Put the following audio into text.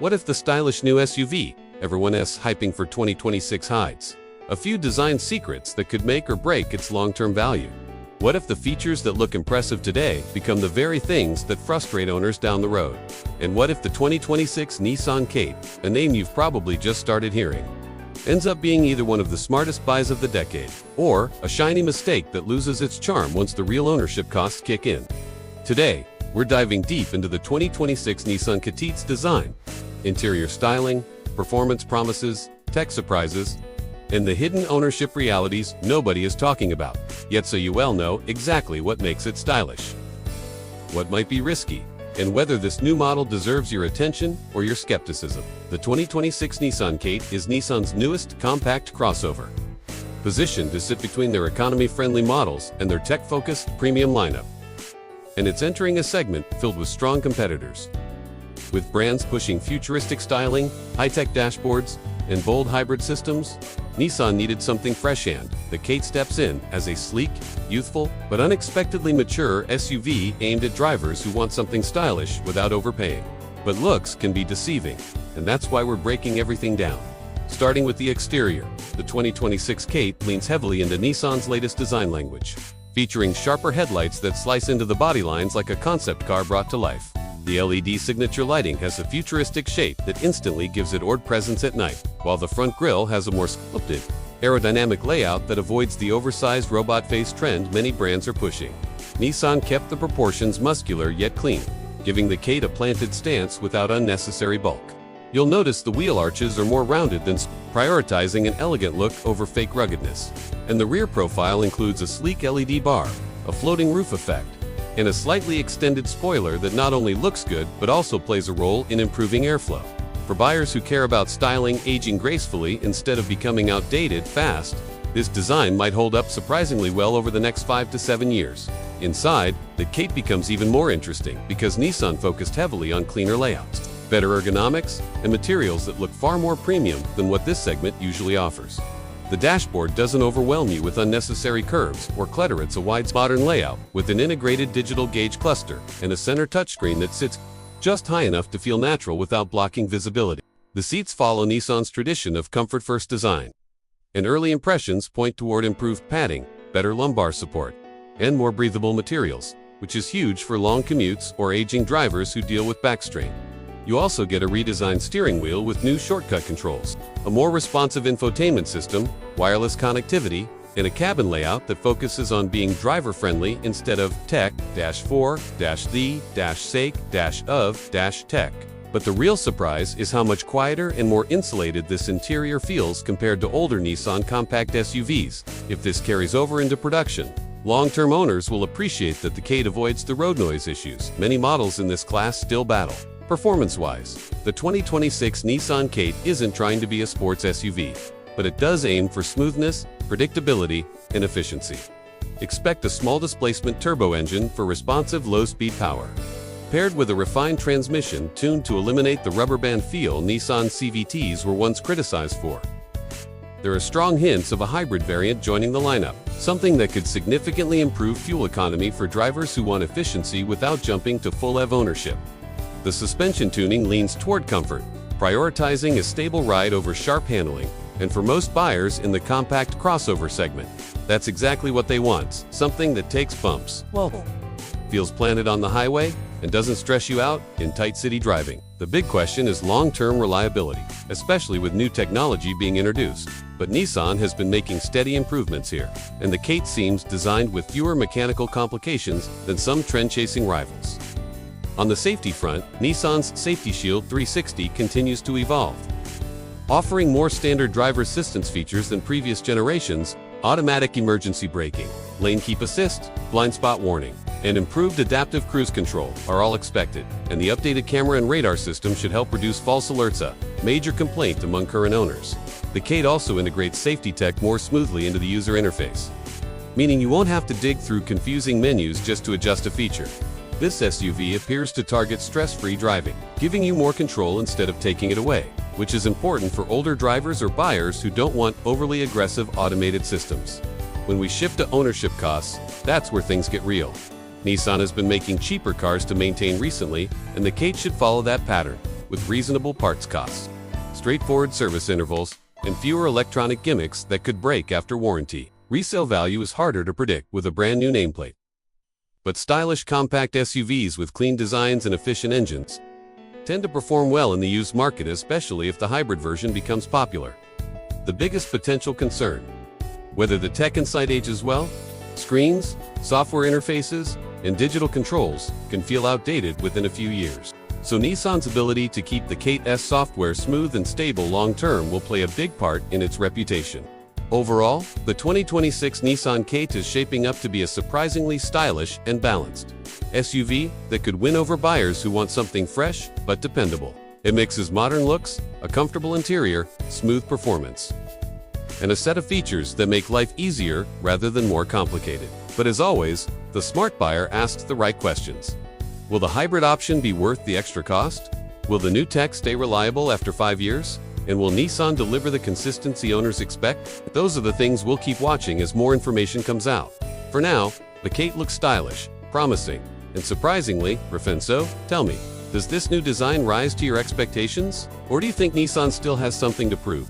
What if the stylish new SUV everyone's hyping for 2026 hides a few design secrets that could make or break its long-term value? What if the features that look impressive today become the very things that frustrate owners down the road? And what if the 2026 Nissan Kait, a name you've probably just started hearing, ends up being either one of the smartest buys of the decade, or a shiny mistake that loses its charm once the real ownership costs kick in? Today, we're diving deep into the 2026 Nissan Kait's design, interior styling, performance promises, tech surprises, and the hidden ownership realities nobody is talking about, yet so you well know exactly what makes it stylish, what might be risky, and whether this new model deserves your attention or your skepticism. The 2026 Nissan Kait is Nissan's newest compact crossover, positioned to sit between their economy-friendly models and their tech-focused premium lineup. And it's entering a segment filled with strong competitors. With brands pushing futuristic styling, high-tech dashboards, and bold hybrid systems, Nissan needed something fresh, and the Kait steps in as a sleek, youthful, but unexpectedly mature SUV aimed at drivers who want something stylish without overpaying. But looks can be deceiving, and that's why we're breaking everything down. Starting with the exterior, the 2026 Kait leans heavily into Nissan's latest design language, featuring sharper headlights that slice into the body lines like a concept car brought to life. The LED signature lighting has a futuristic shape that instantly gives it odd presence at night, while the front grille has a more sculpted, aerodynamic layout that avoids the oversized robot face trend many brands are pushing. Nissan kept the proportions muscular yet clean, giving the Kait a planted stance without unnecessary bulk. You'll notice the wheel arches are more rounded than prioritizing an elegant look over fake ruggedness. And the rear profile includes a sleek LED bar, a floating roof effect, and a slightly extended spoiler that not only looks good but also plays a role in improving airflow. For buyers who care about styling aging gracefully instead of becoming outdated fast, this design might hold up surprisingly well over the next 5 to 7 years. Inside, the Kait becomes even more interesting because Nissan focused heavily on cleaner layouts, better ergonomics, and materials that look far more premium than what this segment usually offers. The dashboard doesn't overwhelm you with unnecessary curves or clutter. It's a wide, modern layout with an integrated digital gauge cluster and a center touchscreen that sits just high enough to feel natural without blocking visibility. The seats follow Nissan's tradition of comfort-first design, and early impressions point toward improved padding, better lumbar support, and more breathable materials, which is huge for long commutes or aging drivers who deal with back strain. You also get a redesigned steering wheel with new shortcut controls, a more responsive infotainment system, wireless connectivity, and a cabin layout that focuses on being driver-friendly instead of tech-for-the-sake-of-tech. But the real surprise is how much quieter and more insulated this interior feels compared to older Nissan compact SUVs. If this carries over into production, long-term owners will appreciate that the Kait avoids the road noise issues many models in this class still battle. Performance-wise, the 2026 Nissan Kait isn't trying to be a sports SUV, but it does aim for smoothness, predictability, and efficiency. Expect a small displacement turbo engine for responsive low-speed power, paired with a refined transmission tuned to eliminate the rubber band feel Nissan CVTs were once criticized for. There are strong hints of a hybrid variant joining the lineup, something that could significantly improve fuel economy for drivers who want efficiency without jumping to full EV ownership. The suspension tuning leans toward comfort, prioritizing a stable ride over sharp handling, and for most buyers in the compact crossover segment, that's exactly what they want, something that takes bumps, feels planted on the highway, and doesn't stress you out in tight city driving. The big question is long-term reliability, especially with new technology being introduced. But Nissan has been making steady improvements here, and the Kait seems designed with fewer mechanical complications than some trend-chasing rivals. On the safety front, Nissan's Safety Shield 360 continues to evolve, offering more standard driver assistance features than previous generations. Automatic emergency braking, lane keep assist, blind spot warning, and improved adaptive cruise control are all expected, and the updated camera and radar system should help reduce false alerts, a major complaint among current owners. The Kait also integrates safety tech more smoothly into the user interface, meaning you won't have to dig through confusing menus just to adjust a feature. This SUV appears to target stress-free driving, giving you more control instead of taking it away, which is important for older drivers or buyers who don't want overly aggressive automated systems. When we shift to ownership costs, that's where things get real. Nissan has been making cheaper cars to maintain recently, and the Kait should follow that pattern, with reasonable parts costs, straightforward service intervals, and fewer electronic gimmicks that could break after warranty. Resale value is harder to predict with a brand new nameplate. But stylish compact SUVs with clean designs and efficient engines tend to perform well in the used market, especially if the hybrid version becomes popular. The biggest potential concern: whether the tech inside ages well. Screens, software interfaces, and digital controls can feel outdated within a few years. So Nissan's ability to keep the Kait S software smooth and stable long-term will play a big part in its reputation. Overall, the 2026 Nissan Kait is shaping up to be a surprisingly stylish and balanced SUV that could win over buyers who want something fresh but dependable. It mixes modern looks, a comfortable interior, smooth performance, and a set of features that make life easier rather than more complicated. But as always, the smart buyer asks the right questions. Will the hybrid option be worth the extra cost? Will the new tech stay reliable after 5 years? And will Nissan deliver the consistency owners expect? Those are the things we'll keep watching as more information comes out. For now, the Kait looks stylish, promising, and surprisingly, Rafenso, tell me, does this new design rise to your expectations? Or do you think Nissan still has something to prove?